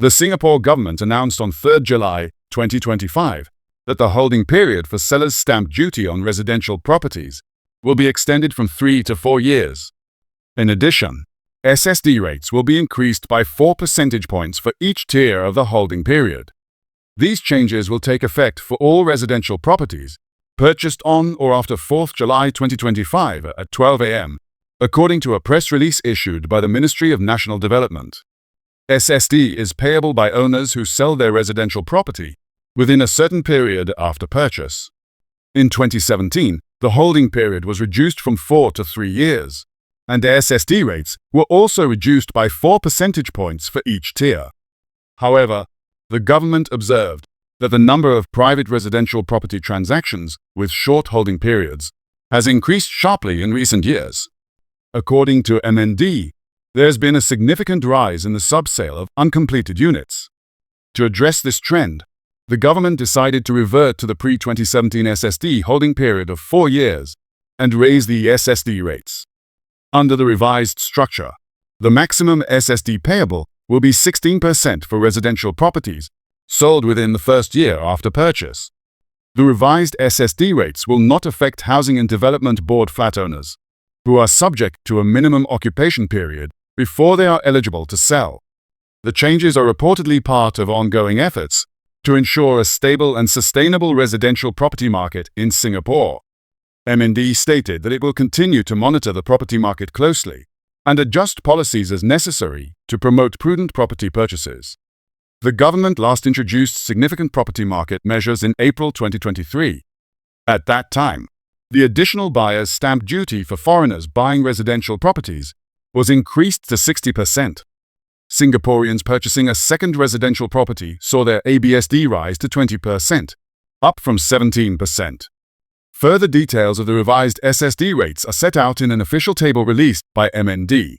The Singapore government announced on 3 July 2025 that the holding period for sellers' stamp duty on residential properties will be extended from 3 to 4 years. In addition, SSD rates will be increased by 4 percentage points for each tier of the holding period. These changes will take effect for all residential properties purchased on or after 4 July 2025 at 12 a.m., according to a press release issued by the Ministry of National Development. SSD is payable by owners who sell their residential property within a certain period after purchase. In 2017, the holding period was reduced from 4 to 3 years, and SSD rates were also reduced by 4 percentage points for each tier. However, the government observed that the number of private residential property transactions with short holding periods has increased sharply in recent years. According to MND, there has been a significant rise in the subsale of uncompleted units. To address this trend, the government decided to revert to the pre-2017 SSD holding period of 4 years and raise the SSD rates. Under the revised structure, the maximum SSD payable will be 16% for residential properties sold within the first year after purchase. The revised SSD rates will not affect Housing and Development Board flat owners, who are subject to a minimum occupation period before they are eligible to sell. The changes are reportedly part of ongoing efforts to ensure a stable and sustainable residential property market in Singapore. MND stated that it will continue to monitor the property market closely and adjust policies as necessary to promote prudent property purchases. The government last introduced significant property market measures in April 2023. At that time, the additional buyer's stamp duty for foreigners buying residential properties was increased to 60%. Singaporeans purchasing a second residential property saw their ABSD rise to 20%, up from 17%. Further details of the revised SSD rates are set out in an official table released by MND.